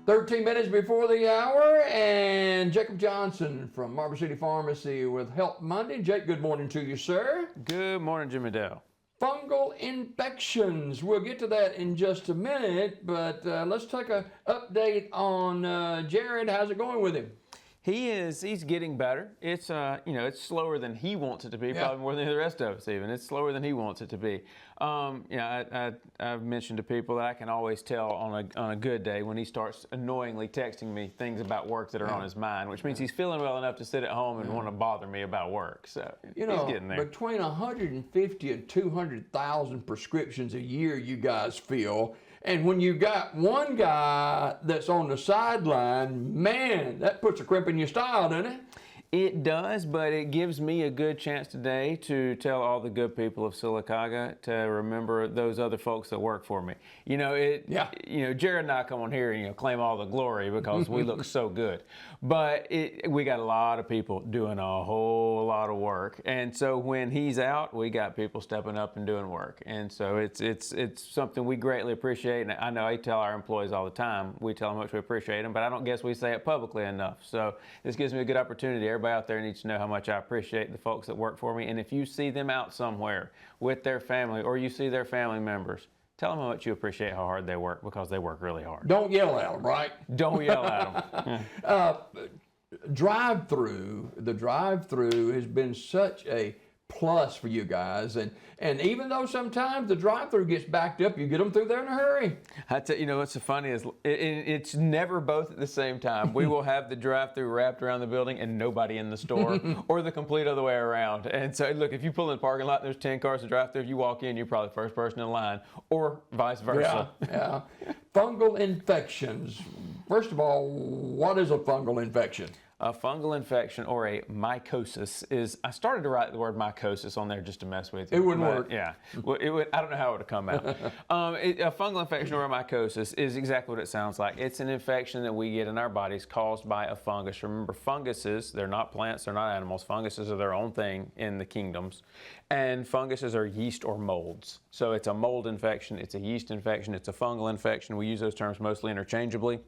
13 minutes before the hour, and Jacob Johnson from Marble City Pharmacy with Help Monday. Jake, good morning to you, sir. Good morning, Jimmy Dale. Fungal infections. We'll get to that in just a minute, but let's take an update on Jared. How's it going with him? He's getting better. It's it's slower than he wants it to be, probably more than the rest of us even. It's slower than he wants it to be. I've mentioned to people that I can always tell on a good day when he starts annoyingly texting me things about work that are on his mind, which means he's feeling well enough to sit at home and want to bother me about work. So he's getting there. Between 150 and 200,000 prescriptions a year you guys fill. And when you got one guy that's on the sideline, man, that puts a crimp in your style, doesn't it? It does, but it gives me a good chance today to tell all the good people of Sylacauga to remember those other folks that work for me. Jared and I come on here and claim all the glory because we look so good. But we got a lot of people doing a whole lot of work, and so when he's out, we got people stepping up and doing work, and so it's something we greatly appreciate. And I know I tell our employees all the time, we tell them how much we appreciate them, but I don't guess we say it publicly enough. So this gives me a good opportunity. Everybody out there needs to know how much I appreciate the folks that work for me. And if you see them out somewhere with their family or you see their family members, tell them how much you appreciate how hard they work, because they work really hard. Don't yell at them, right? Don't yell at them. The drive-through has been such a plus for you guys, and even though sometimes the drive-through gets backed up, you get them through there in a hurry. I tell you, what's so funny is it's never both at the same time. We will have the drive-through wrapped around the building and nobody in the store, or the complete other way around. And so, look, if you pull in the parking lot and there's 10 cars to drive-through, if you walk in, you're probably the first person in line, or vice versa. Yeah. Fungal infections. First of all, what is a fungal infection? A fungal infection, or a mycosis, is, I started to write the word mycosis on there just to mess with you. It wouldn't work. Yeah, well, I don't know how it would have come out. A fungal infection or a mycosis is exactly what it sounds like. It's an infection that we get in our bodies caused by a fungus. Remember, funguses, they're not plants, they're not animals. Funguses are their own thing in the kingdoms. And funguses are yeast or molds. So it's a mold infection, it's a yeast infection, it's a fungal infection. We use those terms mostly interchangeably.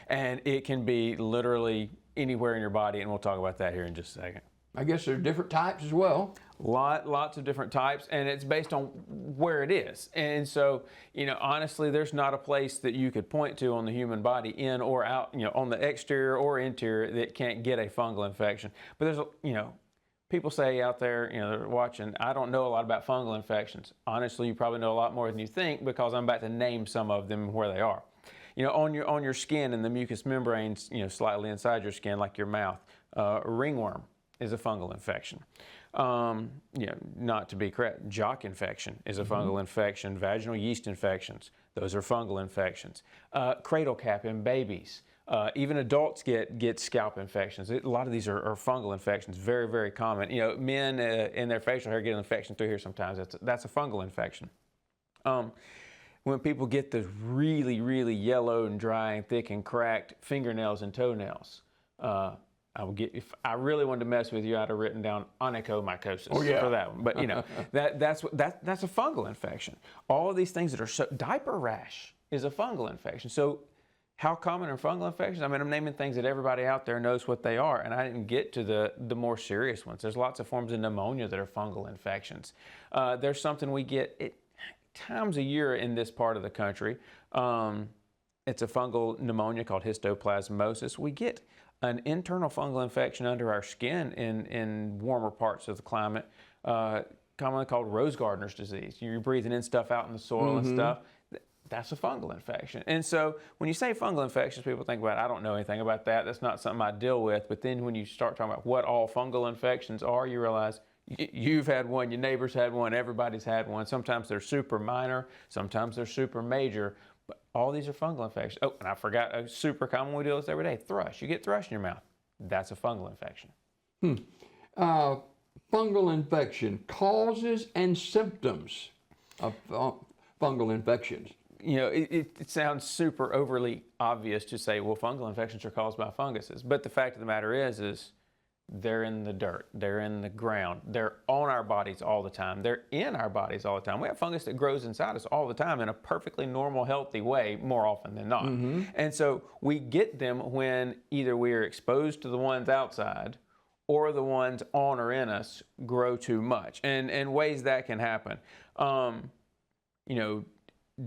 And it can be literally anywhere in your body, and we'll talk about that here in just a second. I guess there are different types as well. Lots of different types, and it's based on where it is. And so, honestly, there's not a place that you could point to on the human body, in or out, on the exterior or interior, that can't get a fungal infection. But there's, people say out there, they're watching, I don't know a lot about fungal infections. Honestly, you probably know a lot more than you think, because I'm about to name some of them and where they are. On your skin and the mucous membranes, slightly inside your skin, like your mouth, ringworm is a fungal infection. Not to be correct, jock infection is a fungal infection. Vaginal yeast infections, those are fungal infections. Cradle cap in babies. Even adults get scalp infections. A lot of these are fungal infections, very, very common. Men in their facial hair get an infection through here sometimes. That's a fungal infection. When people get the really, really yellow and dry and thick and cracked fingernails and toenails, if I really wanted to mess with you, I'd have written down onychomycosis for that one. But that's a fungal infection. All of these things that are diaper rash is a fungal infection. So how common are fungal infections? I mean, I'm naming things that everybody out there knows what they are, and I didn't get to the more serious ones. There's lots of forms of pneumonia that are fungal infections. There's something we get times a year in this part of the country. It's a fungal pneumonia called histoplasmosis. We get an internal fungal infection under our skin in warmer parts of the climate, commonly called rose gardener's disease. You're breathing in stuff out in the soil and stuff. That's a fungal infection. And so when you say fungal infections, people think about, I don't know anything about that. That's not something I deal with. But then when you start talking about what all fungal infections are, you realize you've had one, your neighbor's had one, everybody's had one. Sometimes they're super minor, sometimes they're super major, but all these are fungal infections. Oh, and I forgot a super common, we deal with every day, thrush. You get thrush in your mouth. That's a fungal infection. Fungal infection, causes and symptoms of fungal infections. It sounds super overly obvious to say, well, fungal infections are caused by funguses. But the fact of the matter is They're in the dirt. They're in the ground. They're on our bodies all the time. They're in our bodies all the time. We have fungus that grows inside us all the time in a perfectly normal, healthy way more often than not. And so we get them when either we are exposed to the ones outside or the ones on or in us grow too much. And ways that can happen.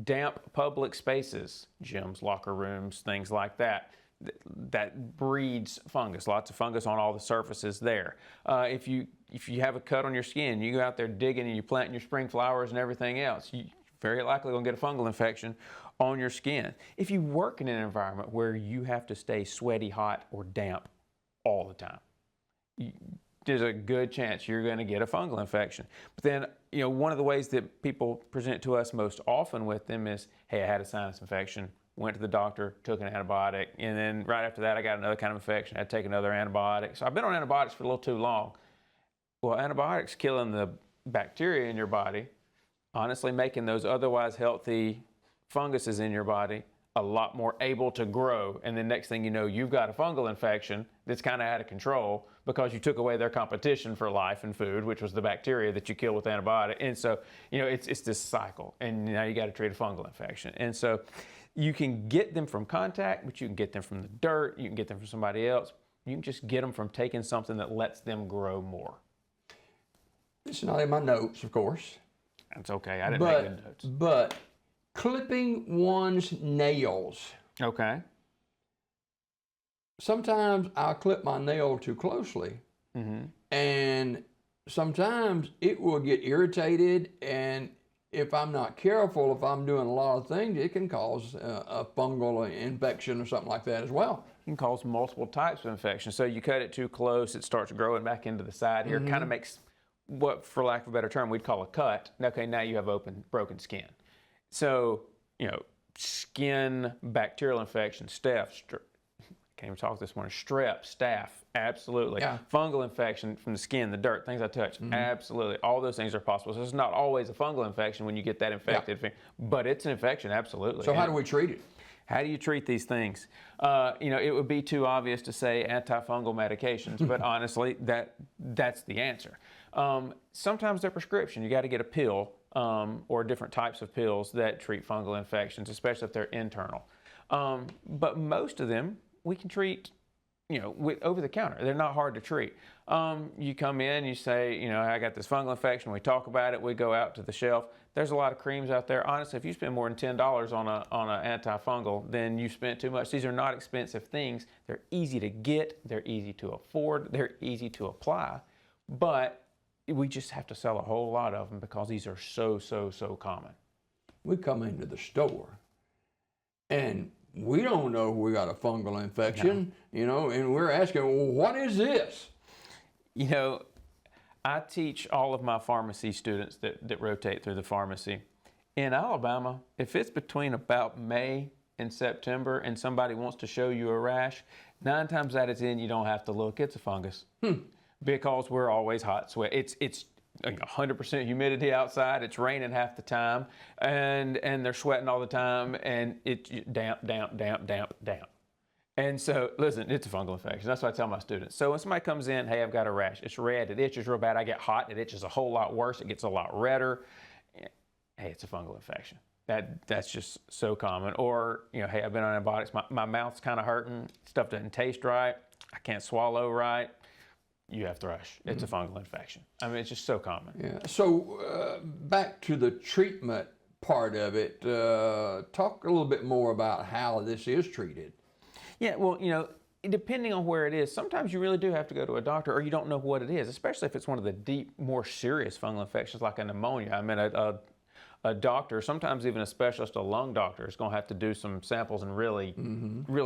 Damp public spaces, gyms, locker rooms, things like that. That breeds fungus. Lots of fungus on all the surfaces there. If you have a cut on your skin, you go out there digging and you planting your spring flowers and everything else, you very likely going to get a fungal infection on your skin. If you work in an environment where you have to stay sweaty, hot, or damp all the time, there's a good chance you're going to get a fungal infection. But then, one of the ways that people present to us most often with them is, hey, I had a sinus infection. Went to the doctor, took an antibiotic, and then right after that I got another kind of infection. I had to take another antibiotic. So I've been on antibiotics for a little too long. Well, antibiotics killing the bacteria in your body, honestly making those otherwise healthy funguses in your body a lot more able to grow. And the next thing you know, you've got a fungal infection that's kind of out of control because you took away their competition for life and food, which was the bacteria that you kill with antibiotic. And so, it's this cycle. And now you got to treat a fungal infection. And so you can get them from contact, but you can get them from the dirt. You can get them from somebody else. You can just get them from taking something that lets them grow more. It's not in my notes, of course. That's okay. I didn't make good notes. But clipping one's nails. Okay. Sometimes I'll clip my nail too closely. And sometimes it will get irritated, and if I'm not careful, if I'm doing a lot of things, it can cause a fungal infection or something like that as well. It can cause multiple types of infection. So you cut it too close, it starts growing back into the side here. It kind of makes what, for lack of a better term, we'd call a cut. Okay, now you have broken skin. So, skin bacterial infection, can't even talk this morning, strep, staph, absolutely. Yeah. Fungal infection from the skin, the dirt, things I touch, absolutely. All those things are possible. So it's not always a fungal infection when you get that infected, but it's an infection, absolutely. So how do we treat it? How do you treat these things? It would be too obvious to say antifungal medications, but honestly, that's the answer. Sometimes they're prescription. You got to get a pill or different types of pills that treat fungal infections, especially if they're internal. But most of them we can treat, with over the counter. They're not hard to treat. You come in, you say, I got this fungal infection. We talk about it. We go out to the shelf. There's a lot of creams out there. Honestly, if you spend more than $10 on an antifungal, then you spent too much. These are not expensive things. They're easy to get. They're easy to afford. They're easy to apply. But we just have to sell a whole lot of them because these are so common. We come into the store and we don't know we got a fungal infection, and we're asking, well, what is this? I teach all of my pharmacy students that rotate through the pharmacy. In Alabama, if it's between about May and September and somebody wants to show you a rash, 9 times out of 10, you don't have to look. It's a fungus. Because we're always hot, sweat. It's 100% humidity outside. It's raining half the time, and they're sweating all the time, and it's damp. And so, listen, it's a fungal infection. That's what I tell my students. So when somebody comes in, hey, I've got a rash. It's red. It itches real bad. I get hot. It itches a whole lot worse. It gets a lot redder. Hey, it's a fungal infection. That's just so common. Or, hey, I've been on antibiotics. My mouth's kind of hurting. Stuff doesn't taste right. I can't swallow right. You have thrush. It's a fungal infection. I mean, it's just so common. Yeah. So back to the treatment part of it, talk a little bit more about how this is treated. Yeah, well, depending on where it is, sometimes you really do have to go to a doctor or you don't know what it is, especially if it's one of the deep, more serious fungal infections like a pneumonia. I mean, a doctor, sometimes even a specialist, a lung doctor, is going to have to do some samples and really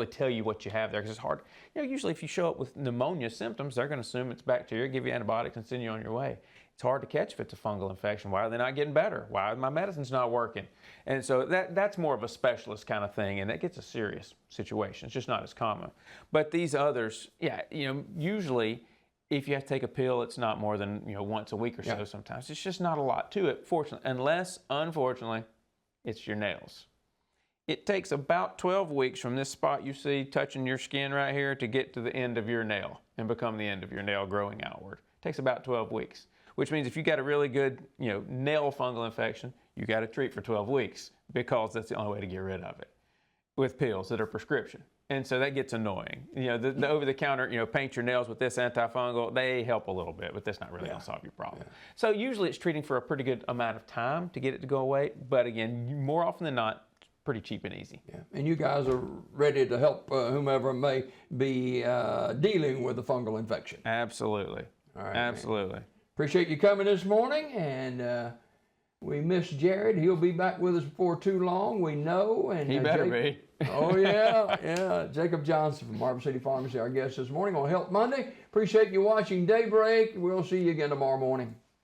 tell you what you have there, because it's hard. Usually if you show up with pneumonia symptoms, they're going to assume it's bacteria, give you antibiotics, and send you on your way. It's hard to catch if it's a fungal infection. Why are they not getting better? Why are my medicines not working? And so that's more of a specialist kind of thing, and that gets a serious situation. It's just not as common. But these others, usually if you have to take a pill, it's not more than once a week or so. Sometimes it's just not a lot to it, fortunately, unless, unfortunately, it's your nails. It takes about 12 weeks from this spot you see touching your skin right here to get to the end of your nail and become the end of your nail growing outward. It takes about 12 weeks, which means if you got a really good, nail fungal infection, you got to treat for 12 weeks because that's the only way to get rid of it with pills that are prescription. And so that gets annoying. The over-the-counter, paint your nails with this antifungal, they help a little bit, but that's not really going to solve your problem. Yeah. So usually it's treating for a pretty good amount of time to get it to go away. But again, more often than not, pretty cheap and easy. Yeah. And you guys are ready to help whomever may be dealing with a fungal infection. Absolutely. All right, absolutely. Man. Appreciate you coming this morning, and we miss Jared. He'll be back with us before too long, we know. And he better be. Oh, yeah, yeah. Jacob Johnson from Marble City Pharmacy, our guest this morning on Health Monday. Appreciate you watching Daybreak. We'll see you again tomorrow morning.